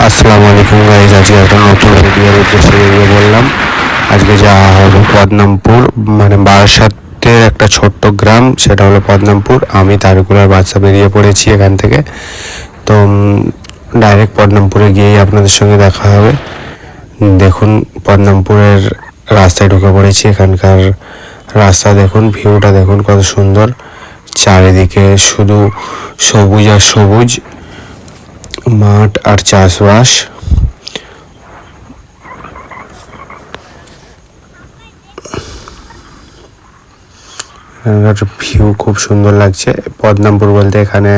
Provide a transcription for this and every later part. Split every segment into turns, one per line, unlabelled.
আসসালামু আলাইকুম গাইজ, আজকে একটা নতুন ভিডিওর উদ্দেশ্যে বেরিয়ে বললাম। আজকে যাওয়া হবে পদ্মনাভপুর, মানে বারাসাতের একটা ছোট্ট গ্রাম, সেটা হলো পদ্মনাভপুর। আমি তারিকুল আর বাচ্চা বেরিয়ে পড়েছি এখান থেকে। তো ডাইরেক্ট পদ্মনাভপুরে গিয়েই আপনাদের সঙ্গে দেখা হবে। দেখুন, পদ্মনাভপুরের রাস্তায় ঢুকে পড়েছি। এখানকার রাস্তা দেখুন, ভিউটা দেখুন কত সুন্দর। চারিদিকে শুধু সবুজ আর সবুজ, মাঠ আর চাষবাস। ভিউ খুব সুন্দর লাগছে। পদ্মনাভপুর বলতে এখানে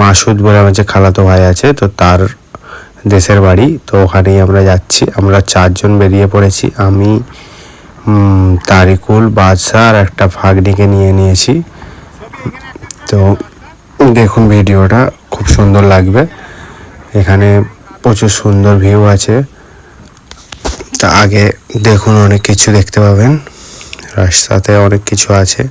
মাসুদ বলে আমার যে খালাতো ভাই আছে, তো তার দেশের বাড়ি। তো ওখানেই আমরা যাচ্ছি। আমরা 4 জন বেরিয়ে পড়েছি। আমি, তারিকুল, বাদশা আর একটা ভাগ্নিকে নিয়ে নিয়েছি। তো দেখুন, ভিডিওটা খুব সুন্দর লাগবে। এখানে প্রচুর সুন্দর ভিউ আছে। তা আগে দেখুন, অনেক কিছু দেখতে পাবেন, রাস্তাতে অনেক কিছু আছে।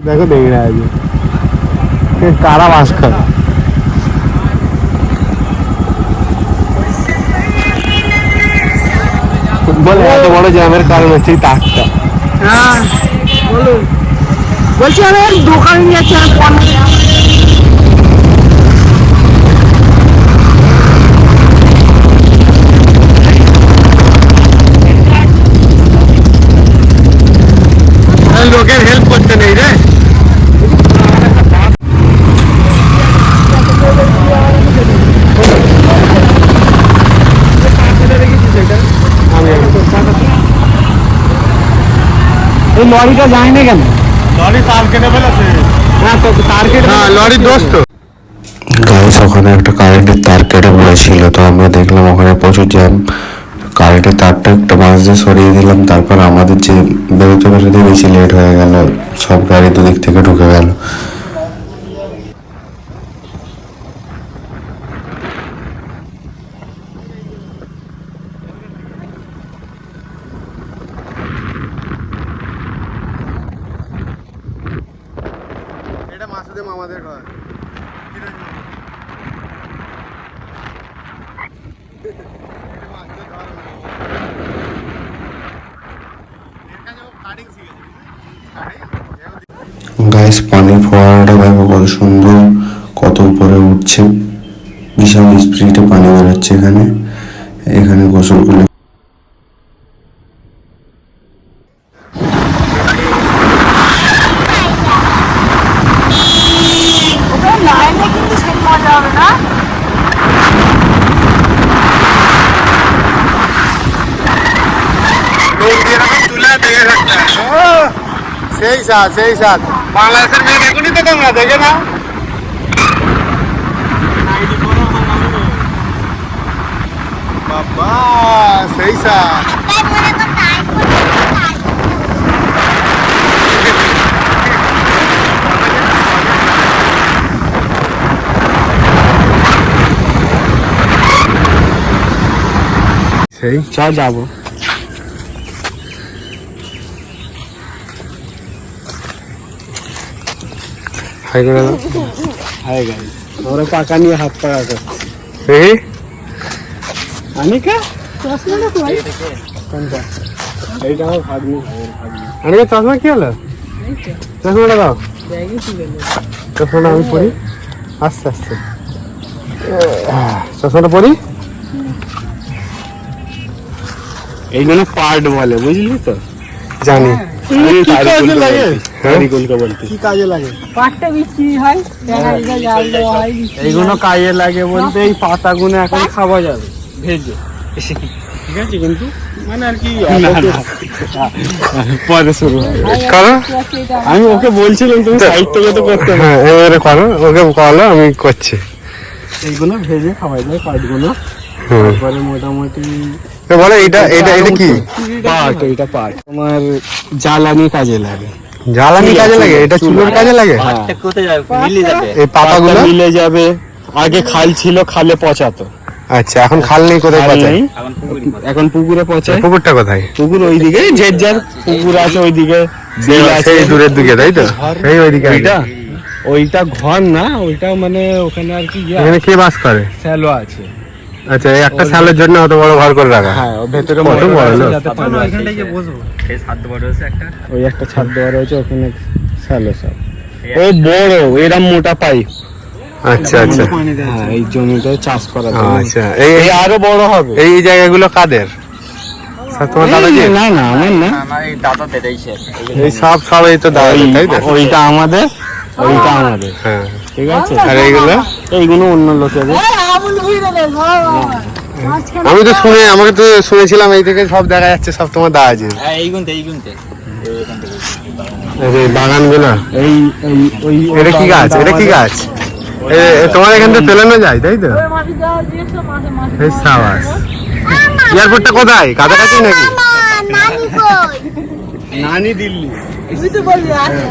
देखो देख रहा है ये कारा भास्कर বলে এত বড় জ্যামের কারণ হচ্ছে তারটা।
হ্যাঁ বলুন, বলছি আমি দোকানে নিয়েছি
লোকের হেল্প করতে নেই রে। এই লরিটা যায় না কেন? লরি তার কেটে ফেলেছে। হ্যাঁ, তো তার কেটে, হ্যাঁ লরির দোষ তো।
গাইস, ওখানে একটা কারেন্টের তার কেটে পড়েছিল। তো আমরা দেখলাম ওখানে প্রচুর জ্যাম। কারেন্টের তারটা একটা বাঁশ দিয়ে সরিয়ে দিলাম। তারপর আমাদের যে বেরোতে বেরোতে বেশি লেট হয়ে গেল, সব গাড়ি দুদিক থেকে ঢুকে গেল।
এটা মাসুদে মামাদের ঘর।
গাইস, পানির ফোয়ারাটা দেখো কত সুন্দর, কত উপরে উঠছে। বিশাল স্পিডে পানি বেরোচ্ছে এখানে। এখানে গোসল করলে
কিন্তু সেই মজা হবে না।
সেই সাথ বাংলাদেশের মেয়ে এখনই তো তোমরা দেখে না। বাবা সেই সাথ
সেই
চ যাবো।
হাই করে দাও।
হাই গাইস, আমরা পাকা নিয়ে হাত পাকা করছি।
এই
আনিকা
চশমাটা কই?
কোনটা? এইটা আমার ভাগ্নি।
আরে চশমা কি হলো? চশমাটা দাও।
ব্যাগে কি গেল?
চশমাটা আমি পরি আস্তে আস্তে। চশমাটা পরি।
এইগুলো পার্ট বলে, বুঝলি তো?
জানি।
কি কাজে লাগে?
হ্যাঁ?
কারিগরকে বলতে কি কাজে লাগে?
পাটটা বিক্রি হয়, দেখা যায় জাল দেওয়া হয়, বিক্রি হয়।
এইগুলো কাজে লাগে বলতে এই পাতাগুলো এখন খাওয়া যাবে ভেজে, ঠিক আছে? কিন্তু মানে আর কি পরে শুরু হবে।
করো।
এটা
আমি ওকে বলছিলাম তুমি সাইড থেকে তো করতে হবে।
হ্যাঁ এবারে করো, ওকে বলো আমি করছি।
এইগুলো ভেজে খাওয়া যায় পাটগুলো।
হুম।
তারপরে মোটামুটি
তো বলো এটা এটা এটা কি?
পাট, এইটা পাট তোমার জ্বালানি কাজে লাগে।
জ্বালানি কাজে লাগে? এটা চুলোর কাজে লাগে?
হ্যাঁ।
কোথায় যাবে মিলে যাবে
এই পাতাগুলো?
পাতা মিলে যাবে। আগে খাল ছিল, খালে পচাতো।
আচ্ছা এখন খাল নেই, কোথায়
খাল
পচায়?
নেই,
এখন পুকুরি
এখন পুকুরে পচায়।
পুকুরটা কোথায়?
পুকুর ওইদিকে, যে যার পুকুর আছে ওইদিকে, বিল আছে
সেই দূরের দিকে তাই তো? সেই ওইদিকে
ওইটা ওইটা ঘর না, ওইটা মানে ওখানে আর কি
এখানে কে বাস করে?
স্যালো আছে।
আচ্ছা এই একটা সালের জন্য অত বড় ঘর করে রাখা?
হ্যাঁ, ও ভেতরে
কত
মোটর
বড়
আছে
লোক।
যাতে পানি আসে।
ওইখানটায় গিয়ে বসবো সেই সাত বড় আছে একটা
ওই একটা ছাদ দেওয়া রয়েছে ওখানে স্যালো সব। ও বড় এরম মোটা পাইপ।
আচ্ছা আচ্ছা
হ্যাঁ, এই জমিতে চাষ করা
আচ্ছা এই
এই আরো বড় হবে।
এই জায়গাগুলো কাদের? সব তোমার দাদা
এই
কি?
না না আমার না,
আমার এই দাদা দেদাইছে
এই সব সব এই তো দাদা
ওই-
তাই তো?
ওইটা আমাদের, ওইটা আমাদের,
হ্যাঁ
ঠিক আছে?
আর এইগুলো?
এইগুলো অন্য লোকেদের।
এই আবুল ভুইরে দে, মাঝখানে
আমি তো শুনে আমাকে তো শুনেছিলাম এই থেকে সব দেখা যাচ্ছে সব তোমার দাদাজি।
হ্যাঁ এই গুনতে এইখান থেকে
এই বাগানগুলো
এই এই ওই
এটা কি গাছ? এটা কি গাছ? তোমার এখান থেকে ফেলানো যায় তাই তো?
ওই মাটি যাওয়া দিয়েছো, মাঝে মাঝে
এই সাবাস। এয়ারপোর্টটা কোথায়? কাছাকাছি নাকি?
নানি দিল্লি।
তুই তো বললি আছে।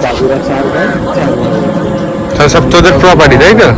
চাকুরা চার গাছ,
তাহলে সব তোদের প্রপার্টি তাই তো?